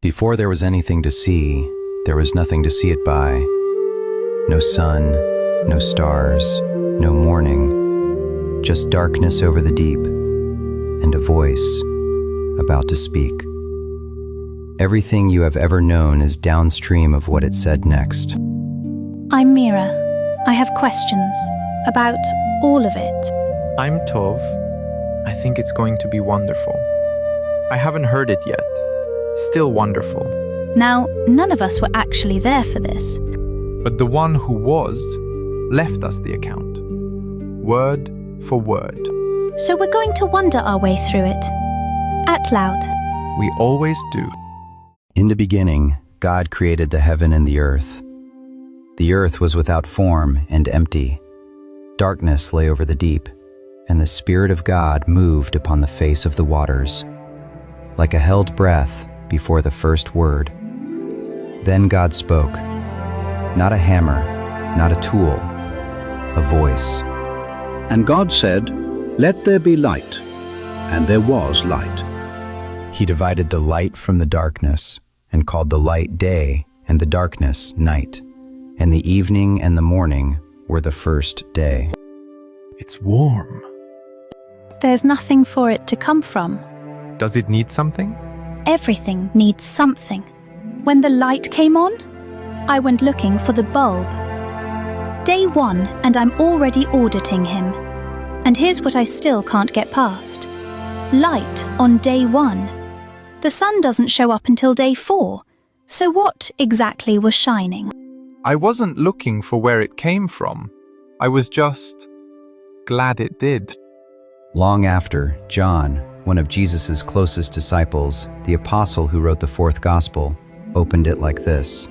Before there was anything to see, there was nothing to see it by. No sun, no stars, no morning, just darkness over the deep, and a voice about to speak. Everything you have ever known is downstream of what it said next. I'm Mira. I have questions about all of it. I'm Tov. I think it's going to be wonderful. I haven't heard it yet. Still wonderful. Now, none of us were actually there for this. But the one who was left us the account, word for word. So we're going to wonder our way through it. Out loud. We always do. In the beginning, God created the heaven and the earth. The earth was without form and empty. Darkness lay over the deep, and the Spirit of God moved upon the face of the waters, like a held breath before the first word. Then God spoke, not a hammer, not a tool, a voice. And God said, "Let there be light," and there was light. He divided the light from the darkness, and called the light day, and the darkness night. And the evening and the morning were the first day. It's warm. There's nothing for it to come from. Does it need something? Everything needs something. When the light came on, I went looking for the bulb. Day 1, and I'm already auditing him. And here's what I still can't get past. Light on day 1. The sun doesn't show up until day 4. So what exactly was shining? I wasn't looking for where it came from. I was just glad it did. Long after, John, one of Jesus' closest disciples, the apostle who wrote the 4th gospel, opened it like this.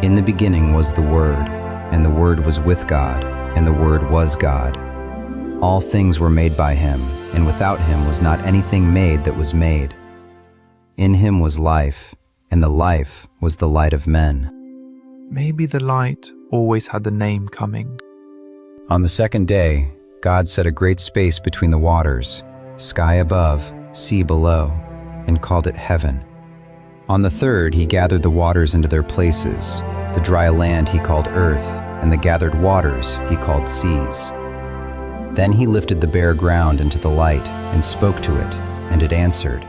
In the beginning was the Word, and the Word was with God, and the Word was God. All things were made by him, and without him was not anything made that was made. In him was life, and the life was the light of men. Maybe the light always had the name coming. On the second day, God set a great space between the waters, sky above, sea below, and called it heaven. On the third, he gathered the waters into their places. The dry land he called earth, and the gathered waters he called seas. Then he lifted the bare ground into the light and spoke to it, and it answered.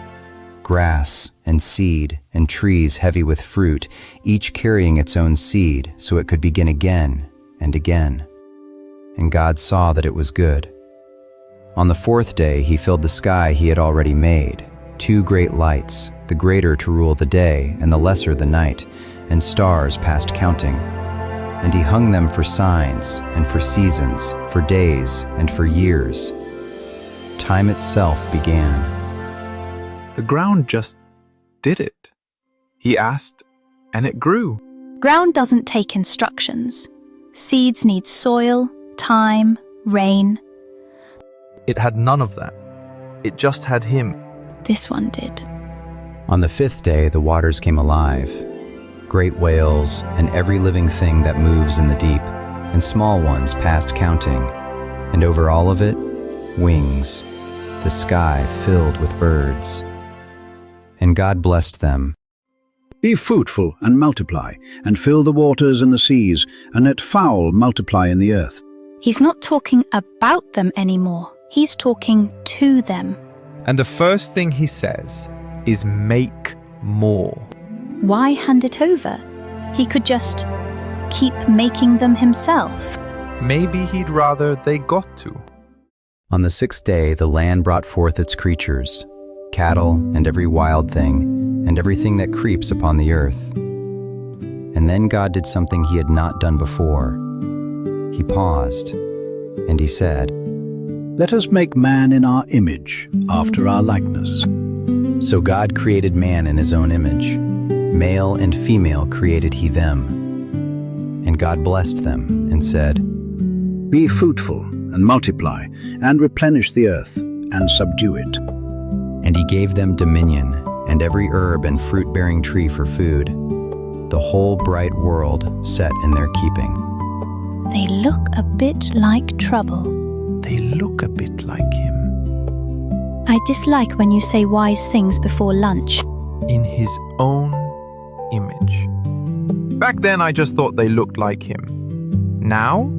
Grass and seed and trees heavy with fruit, each carrying its own seed, so it could begin again and again. And God saw that it was good. On the 4th day he filled the sky he had already made, 2 great lights, the greater to rule the day and the lesser the night, and stars past counting. And he hung them for signs and for seasons, for days and for years. Time itself began. The ground just did it. He asked, and it grew. Ground doesn't take instructions. Seeds need soil, time, rain. It had none of that. It just had him. This one did. On the 5th day the waters came alive. Great whales and every living thing that moves in the deep, and small ones past counting. And over all of it, wings, the sky filled with birds. And God blessed them. Be fruitful and multiply, and fill the waters and the seas, and let fowl multiply in the earth. He's not talking about them anymore. He's talking to them. And the first thing he says is make more. Why hand it over? He could just keep making them himself. Maybe he'd rather they got to. On the 6th day the land brought forth its creatures, cattle and every wild thing, and everything that creeps upon the earth. And then God did something he had not done before. He paused, and he said, Let us make man in our image, after our likeness. So God created man in his own image. Male and female created he them. And God blessed them and said, Be fruitful and multiply, and replenish the earth, and subdue it. And he gave them dominion, and every herb and fruit-bearing tree for food, the whole bright world set in their keeping. They look a bit like trouble. They look a bit like him. I dislike when you say wise things before lunch. in his own image. Back then, I just thought they looked like him. Now,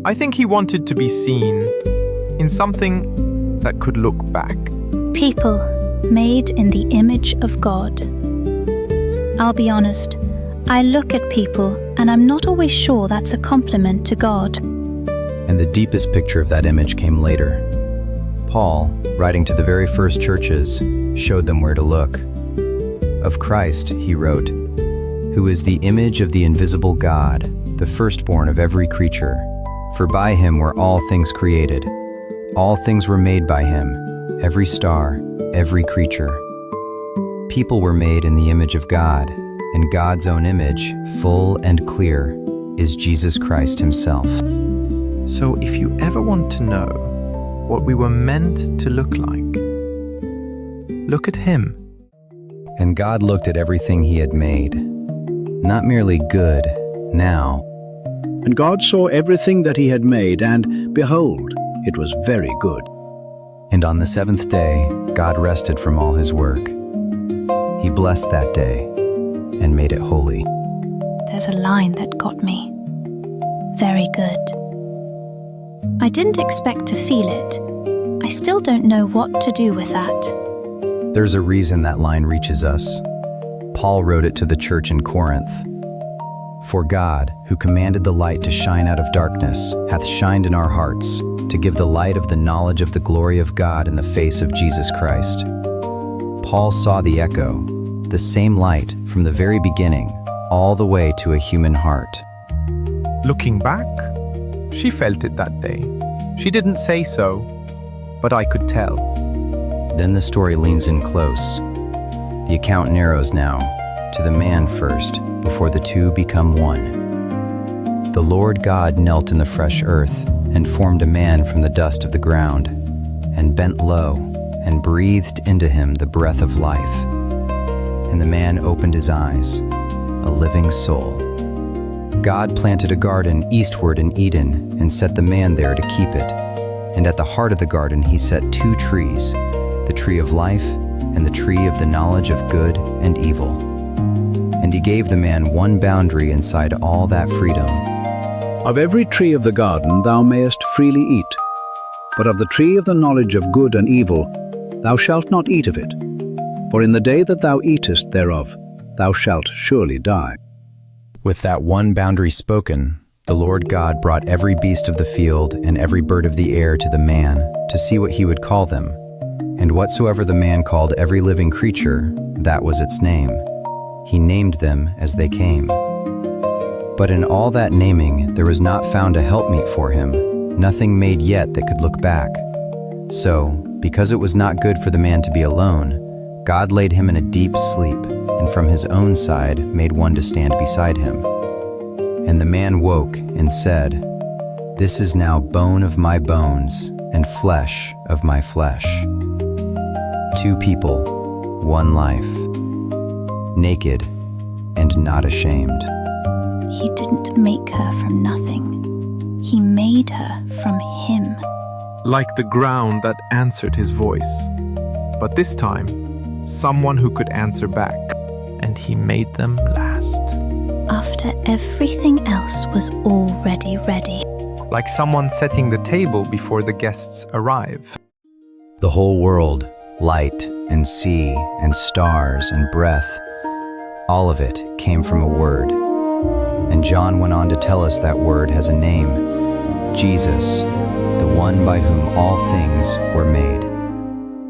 I think he wanted to be seen in something that could look back. People made in the image of God. I'll be honest, I look at people and I'm not always sure that's a compliment to God. And the deepest picture of that image came later. Paul, writing to the very first churches, showed them where to look. Of Christ, he wrote, who is the image of the invisible God, the firstborn of every creature. For by him were all things created. All things were made by him, every star, every creature. People were made in the image of God, and God's own image, full and clear, is Jesus Christ himself. So if you ever want to know what we were meant to look like, look at him. And God looked at everything he had made, not merely good, now. And God saw everything that he had made, and behold, it was very good. And on the seventh day, God rested from all his work. He blessed that day and made it holy. There's a line that got me. Very good. I didn't expect to feel it. I still don't know what to do with that. There's a reason that line reaches us. Paul wrote it to the church in Corinth. For God, who commanded the light to shine out of darkness, hath shined in our hearts, to give the light of the knowledge of the glory of God in the face of Jesus Christ. Paul saw the echo, the same light from the very beginning, all the way to a human heart. Looking back, she felt it that day. She didn't say so, but I could tell. Then the story leans in close. The account narrows now, to the man first, before the two become one. The Lord God knelt in the fresh earth, and formed a man from the dust of the ground, and bent low, and breathed into him the breath of life. And the man opened his eyes, a living soul. God planted a garden eastward in Eden, and set the man there to keep it. And at the heart of the garden he set two trees, the tree of life, and the tree of the knowledge of good and evil. And he gave the man one boundary inside all that freedom. Of every tree of the garden thou mayest freely eat, but of the tree of the knowledge of good and evil thou shalt not eat of it. For in the day that thou eatest thereof, thou shalt surely die. With that one boundary spoken, the Lord God brought every beast of the field and every bird of the air to the man, to see what he would call them. And whatsoever the man called every living creature, that was its name. He named them as they came. But in all that naming there was not found a helpmeet for him, nothing made yet that could look back. So, because it was not good for the man to be alone, God laid him in a deep sleep, and from his own side made one to stand beside him. And the man woke and said, This is now bone of my bones, and flesh of my flesh. Two people, one life. Naked and not ashamed. He didn't make her from nothing. He made her from him. Like the ground that answered his voice. But this time, someone who could answer back, and he made them last. After everything else was already ready. Like someone setting the table before the guests arrive. The whole world, light and sea and stars and breath, all of it came from a word. And John went on to tell us that word has a name, Jesus, the one by whom all things were made.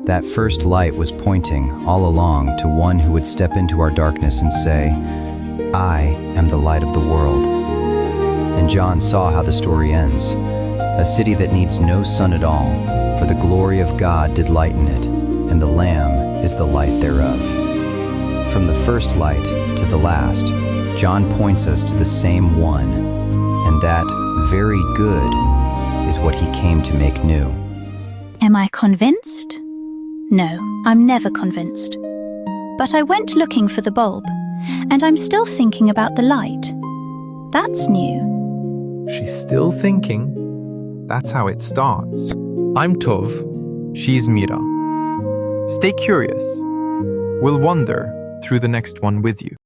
That first light was pointing all along to one who would step into our darkness and say, I am the light of the world. And John saw how the story ends, a city that needs no sun at all, for the glory of God did lighten it, and the Lamb is the light thereof. From the first light to the last, John points us to the same one, and that very good is what he came to make new. Am I convinced? No, I'm never convinced. But I went looking for the bulb, and I'm still thinking about the light. That's new. She's still thinking. That's how it starts. I'm Tov. She's Mira. Stay curious. We'll wander through the next one with you.